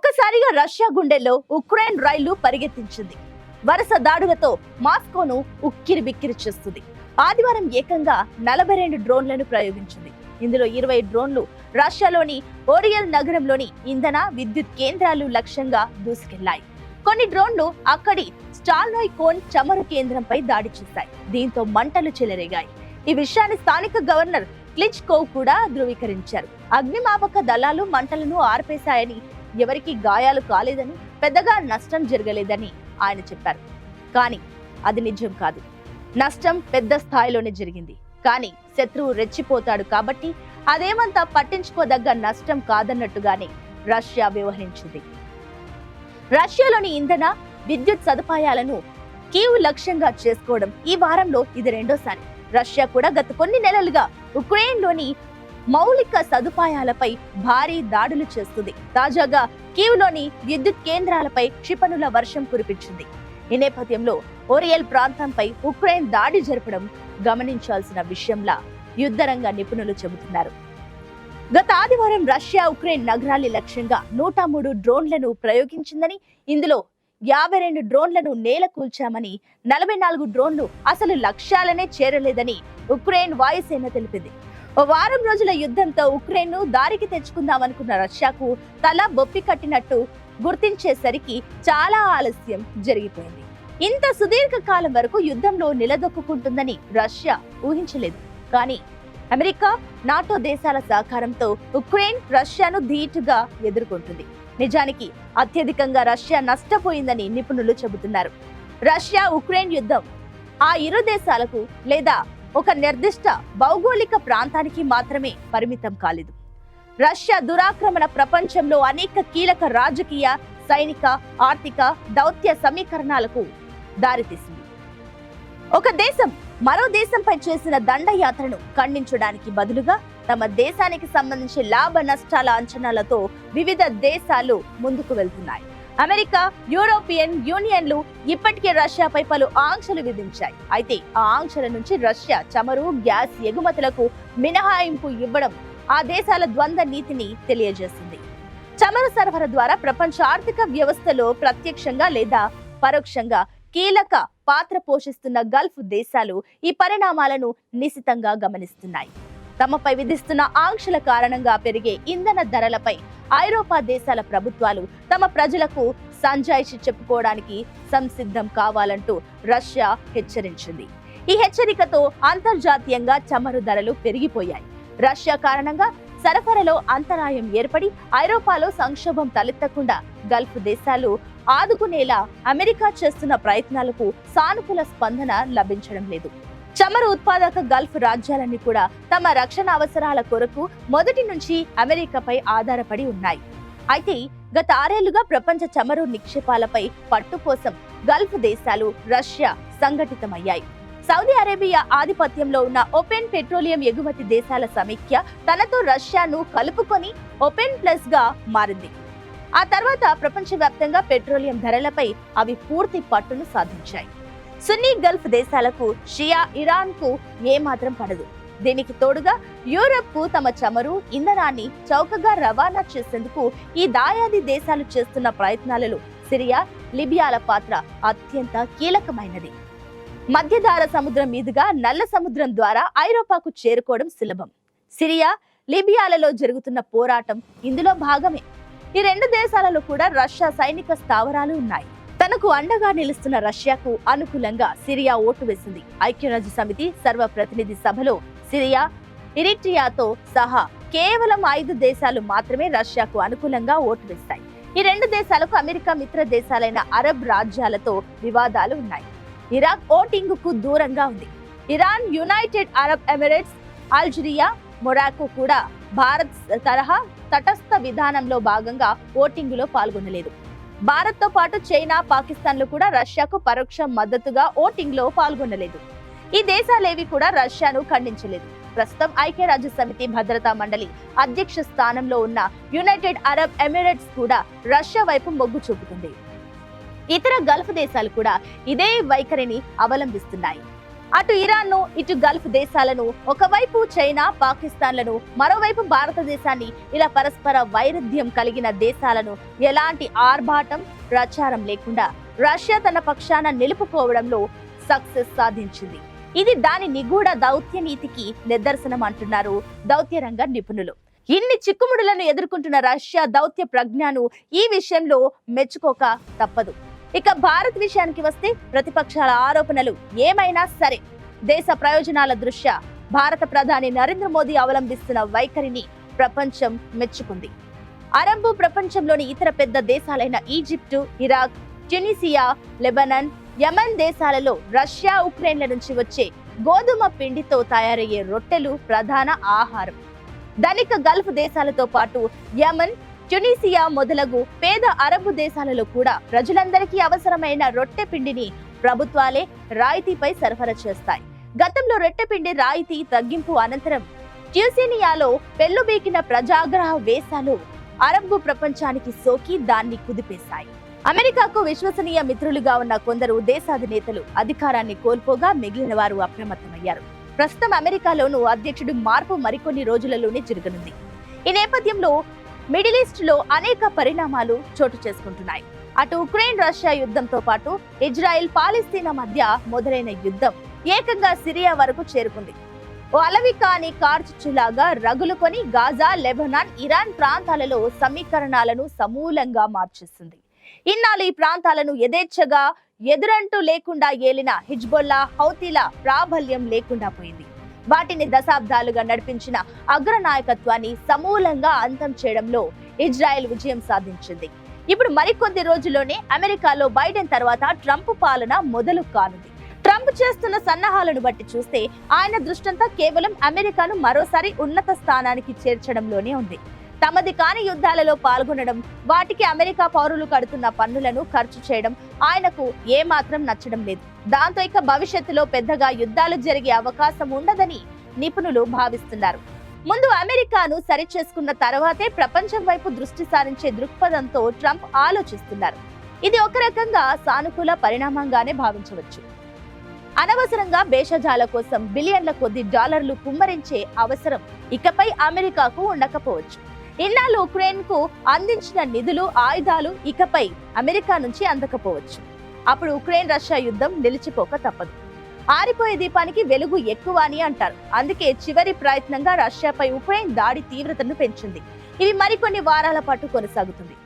ఒక్కసారిగా రష్యా గుండెల్లో ఉక్రెయిన్ రైళ్లు పరిగెత్తించింది. వరుస దాడులతో మాస్కోను ఉక్కిరి బిక్కిరి చేస్తుంది. ఆదివారం ఏకంగా 42 డ్రోన్లను ప్రయోగించింది. ఇందులో 20 డ్రోన్లు రష్యాలోని ఓరియల్ నగరంలోని ఇంధన విద్యుత్ కేంద్రాలు లక్ష్యంగా దూసుకెళ్లాయి. కొన్ని డ్రోన్లు అక్కడి స్టాల్నోయ్ కోన్ చమురు కేంద్రంపై దాడి చేశాయి. దీంతో మంటలు చెలరేగాయి. ఈ విషయాన్ని స్థానిక గవర్నర్ క్లిచ్కోవ్ కూడా ధృవీకరించారు. అగ్నిమాపక దళాలు మంటలను ఆర్పేశాయని, ఎవరికి గాయాలు కాలేదని, పెద్దగా నష్టం జరగలేదని ఆయన చెప్పారు. కానీ అది నిజం కాదు. నష్టం పెద్ద స్థాయిలోనే జరిగింది. కానీ శత్రువు రెచ్చిపోతాడు కాబట్టి అదేమంతా పట్టించుకోదగ్గ నష్టం కాదన్నట్టుగానే రష్యా వ్యవహరించింది. రష్యాలోని ఇంధన విద్యుత్ సదుపాయాలను కీవ్ లక్ష్యంగా చేసుకోవడం ఈ వారంలో ఇది రెండోసారి. రష్యా కూడా గత కొన్ని నెలలుగా ఉక్రెయిన్లోని మౌలిక సదుపాయాలపై భారీ దాడులు చేస్తుంది. తాజాగా కీవ్లోని విద్యుత్ కేంద్రాలపై క్షిపణుల వర్షం కురిపించింది. ఈ నేపథ్యంలో ఓరియల్ ప్రాంతంపై ఉక్రెయిన్ దాడి జరపడం గమనించాల్సిన విషయంలా యుద్ధరంగ నిపుణులు చెబుతున్నారు. గత ఆదివారం రష్యా ఉక్రెయిన్ నగరాల లక్ష్యంగా 103 డ్రోన్లను ప్రయోగించిందని, ఇందులో 52 డ్రోన్లను నేల కూల్చామని, 44 డ్రోన్లు అసలు లక్ష్యాలనే చేరలేదని ఉక్రెయిన్ వాయుసేన తెలిపింది. ఓ వారం రోజుల యుద్ధంతో ఉక్రెయిన్ను దారికి తెచ్చుకుందామనుకున్న రష్యాకు తల బొప్పి కట్టినట్టు గుర్తించేసరికి చాలా ఆలస్యం జరిగిపోయింది. ఇంత సుదీర్ఘ కాలం వరకు యుద్ధంలో నిలదొక్కుంటుందని రష్యా ఊహించలేదు. కానీ అమెరికా, నాటో దేశాల సహకారంతో ఉక్రెయిన్ రష్యాను ధీటుగా ఎదుర్కొంటుంది. నిజానికి అత్యధికంగా రష్యా నష్టపోయిందని నిపుణులు చెబుతున్నారు. రష్యా ఉక్రెయిన్ యుద్ధం ఆ ఇరు దేశాలకు లేదా ఒక నిర్దిష్ట భౌగోళిక ప్రాంతానికి మాత్రమే పరిమితం కాలేదు. రష్యా దురాక్రమణ ప్రపంచంలో అనేక కీలక రాజకీయ, సైనిక, ఆర్థిక, దౌత్య సమీకరణాలకు దారితీసింది. ఒక దేశం మరో దేశంపై చేసిన దండయాత్రను ఖండించడానికి బదులుగా తమ దేశానికి సంబంధించి లాభ నష్టాల అంచనాలతో వివిధ దేశాలు ముందుకు వెళ్తున్నాయి. అమెరికా, యూరోపియన్ యూనియన్లు ఇప్పటికే రష్యాపై పలు ఆంక్షలు విధించాయి. అయితే ఆ ఆంక్షల నుంచి రష్యా చమురు, గ్యాస్ ఎగుమతులకు మినహాయింపు ఇవ్వడం ఆ దేశాల ద్వంద్వ నీతిని తెలియజేసింది. చమురు సరఫరా ద్వారా ప్రపంచ ఆర్థిక వ్యవస్థలో ప్రత్యక్షంగా లేదా పరోక్షంగా కీలక పాత్ర పోషిస్తున్న గల్ఫ్ దేశాలు ఈ పరిణామాలను నిశితంగా గమనిస్తున్నాయి. తమపై విధిస్తున్న ఆంక్షల కారణంగా పెరిగే ఇంధన ధరలపై ఐరోపా దేశాల ప్రభుత్వాలు తమ ప్రజలకు సంజాయిషి చెప్పుకోవడానికి సంసిద్ధం కావాలంటూ రష్యా హెచ్చరించింది. ఈ హెచ్చరికతో అంతర్జాతీయంగా చమురు ధరలు పెరిగిపోయాయి. రష్యా కారణంగా సరఫరాలో అంతరాయం ఏర్పడి ఐరోపాలో సంక్షోభం తలెత్తకుండా గల్ఫ్ దేశాలు ఆదుకునేలా అమెరికా చేస్తున్న ప్రయత్నాలకు సానుకూల స్పందన లభించడం లేదు. చమురు ఉత్పాదక గల్ఫ్ రాజ్యాలన్నీ కూడా తమ రక్షణ అవసరాల కొరకు మొదటి నుంచి అమెరికాపై ఆధారపడి ఉన్నాయి. అయితే గత 6 ఏళ్లుగా ప్రపంచ చమురు నిక్షేపాలపై పట్టు కోసం గల్ఫ్ దేశాలు రష్యా సంఘటితమయ్యాయి. సౌదీ అరేబియా ఆధిపత్యంలో ఉన్న ఓపెన్ పెట్రోలియం ఎగుమతి దేశాల సమైక్య తనతో రష్యాను కలుపుకొని ఓపెన్ ప్లస్ గా మారింది. ఆ తర్వాత ప్రపంచవ్యాప్తంగా పెట్రోలియం ధరలపై అవి పూర్తి పట్టును సాధించాయి. సున్నీ గల్ఫ్ దేశాలకు షియా ఇరాన్ కు ఏమాత్రం పడదు. దీనికి తోడుగా యూరప్ కు తమ చమురు, ఇంధనాన్ని చౌకగా రవాణా చేసేందుకు ఈ దాయాది దేశాలు చేస్తున్న ప్రయత్నాలలో సిరియా, లిబియాల పాత్ర అత్యంత కీలకమైనది. మధ్యధార సముద్రం మీదుగా నల్ల సముద్రం ద్వారా ఐరోపాకు చేరుకోవడం సులభం. సిరియా, లిబియాలలో జరుగుతున్న పోరాటం ఇందులో భాగమే. ఈ 2 దేశాలలో కూడా రష్యా సైనిక స్థావరాలు ఉన్నాయి. తనకు అండగా నిలుస్తున్న రష్యాకు అనుకూలంగా సిరియా ఓటు వేసింది. ఐక్యరాజ్య సమితి సర్వప్రతినిధి సభలో సిరియా, ఎరిట్రియాతో సహా కేవలం 5 దేశాలు మాత్రమే రష్యాకు అనుకూలంగా ఓటు వేస్తాయి. ఈ 2 దేశాలకు అమెరికా మిత్ర దేశాలైన అరబ్ రాజ్యాలతో వివాదాలు ఉన్నాయి. ఇరాక్ ఓటింగ్ కు దూరంగా ఉంది. Iran, United Arab Emirates, Algeria, Morocco కూడా భారత్ తరహా తటస్థ విధానంలో భాగంగా ఓటింగులో పాల్గొనలేదు. భారత్ తో పాటు చైనా, పాకిస్తాన్లు కూడా రష్యాకు పరోక్ష మద్దతుగా ఓటింగ్ లో పాల్గొనలేదు. ఈ దేశాలేవి కూడా రష్యాను ఖండించలేదు. ప్రస్తుతం ఐక్యరాజ్య సమితి భద్రతా మండలి అధ్యక్ష స్థానంలో ఉన్న యునైటెడ్ అరబ్ ఎమిరేట్స్ కూడా రష్యా వైపు మొగ్గు చూపుతుంది. ఇతర గల్ఫ్ దేశాలు కూడా ఇదే వైఖరిని అవలంబిస్తున్నాయి. అటు ఇరాన్ ను, ఇటు గల్ఫ్ దేశాలను, ఒకవైపు చైనా, పాకిస్తాన్లను, మరోవైపు భారతదేశాన్ని, ఇలా పరస్పర వైరుధ్యం కలిగిన దేశాలను ఎలాంటి ఆర్భాటం, ప్రచారం లేకుండా రష్యా తన పక్షాన నిలుపుకోవడంలో సక్సెస్ సాధించింది. ఇది దాని నిగూఢ దౌత్య నీతికి నిదర్శనం అంటున్నారు దౌత్య రంగ నిపుణులు. ఇన్ని చిక్కుముడులను ఎదుర్కొంటున్న రష్యా దౌత్య ప్రజ్ఞను ఈ విషయంలో మెచ్చుకోక తప్పదు. ఇక భారత్ విషయానికి వస్తే ప్రతిపక్షాల ఆరోపణలు ఏమైనా సరే దేశ ప్రయోజనాల దృష్ట్యా భారత ప్రధాని నరేంద్ర మోదీ అవలంబిస్తున్న వైఖరిని ప్రపంచం మెచ్చుకుంది. అరబ్ ప్రపంచంలోని ఇతర పెద్ద దేశాలైన ఈజిప్టు, ఇరాక్, ట్యునీసియా, లెబనాన్, యెమెన్ దేశాలలో రష్యా, ఉక్రెయిన్ల నుంచి వచ్చే గోధుమ పిండితో తయారయ్యే రొట్టెలు ప్రధాన ఆహారం. ధనిక గల్ఫ్ దేశాలతో పాటు యెమెన్, ట్యునీసియా మొదలగు పేద అరబు దేశాలలో కూడా ప్రజలందరికీ అవసరమైన రొట్టె పిండిని ప్రభుత్వాలే రాయితీపై సరఫరా చేస్తాయి. గతంలో రొట్టె పిండి రాయితీ తగ్గింపు అనంతరం ట్యూనిసియాలో పెళ్లుబీకిన ప్రజాగ్రహ వేసాలు అరబు ప్రపంచానికి సోకి దాన్ని కుదిపేశాయి. అమెరికాకు విశ్వసనీయ మిత్రులుగా ఉన్న కొందరు దేశాధినేతలు అధికారాన్ని కోల్పోగా మిగిలిన వారు అప్రమత్తమయ్యారు. ప్రస్తుతం అమెరికాలోనూ అధ్యక్షుడి మార్పు మరికొన్ని రోజులలోనే జరగనుంది. ఈ నేపథ్యంలో మిడిల్ ఈస్ట్ లో అనేక పరిణామాలు చోటు చేసుకుంటున్నాయి. అటు ఉక్రెయిన్ రష్యా యుద్ధంతో పాటు ఇజ్రాయెల్ పాలస్తీనా మధ్య మొదలైన యుద్ధం ఏకంగా సిరియా వరకు చేరుకుంది. ఓ అలవి కాని కార్చిచ్చులాగా రగులుకొని గాజా, లెబనాన్, ఇరాన్ ప్రాంతాలలో సమీకరణాలను సమూలంగా మార్చేస్తుంది. ఇన్నాళ్ళు ఈ ప్రాంతాలను యథేచ్ఛగా ఎదురంటూ లేకుండా ఏలిన హిజ్బుల్లా, హౌతీల ప్రాబల్యం లేకుండా పోయింది. వాటిని దశాబ్దాలుగా నడిపించిన అగ్రనాయకత్వాన్ని సమూలంగా అంతం చేయడంలో ఇజ్రాయెల్ విజయం సాధించింది. ఇప్పుడు మరికొద్ది రోజుల్లోనే అమెరికాలో బైడెన్ తర్వాత ట్రంప్ పాలన మొదలు కానుంది. ట్రంప్ చేస్తున్న సన్నాహాలను బట్టి చూస్తే ఆయన దృష్టంతా కేవలం అమెరికాను మరోసారి ఉన్నత స్థానానికి చేర్చడంలోనే ఉంది. తమది కాని యుద్ధాలలో పాల్గొనడం, వాటికి అమెరికా పౌరులు కడుతున్న పన్నులను ఖర్చు చేయడం ఆయనకు ఏమాత్రం నచ్చడం లేదు. దాంతో ఇక భవిష్యత్తులో పెద్దగా యుద్ధాలు జరిగే అవకాశం ఉండదని నిపుణులు భావిస్తున్నారు. ముందు అమెరికాను సరిచేసుకున్న తర్వాతే ప్రపంచం వైపు దృష్టి సారించే దృక్పథంతో ట్రంప్ ఆలోచిస్తున్నారు. ఇది ఒక రకంగా సానుకూల పరిణామంగానే భావించవచ్చు. అనవసరంగా భేషజాల కోసం బిలియన్ల కొద్ది డాలర్లు కుమ్మరించే అవసరం ఇకపై అమెరికాకు ఉండకపోవచ్చు. ఇన్నాళ్ళు ఉక్రెయిన్ కు అందించిన నిధులు, ఆయుధాలు ఇకపై అమెరికా నుంచి అందకపోవచ్చు. అప్పుడు ఉక్రెయిన్ రష్యా యుద్ధం నిలిచిపోక తప్పదు. ఆరిపోయే దీపానికి వెలుగు ఎక్కువ అని అంటారు. అందుకే చివరి ప్రయత్నంగా రష్యాపై ఉక్రెయిన్ దాడి తీవ్రతను పెంచింది. ఇవి మరికొన్ని వారాల పాటు కొనసాగుతుంది.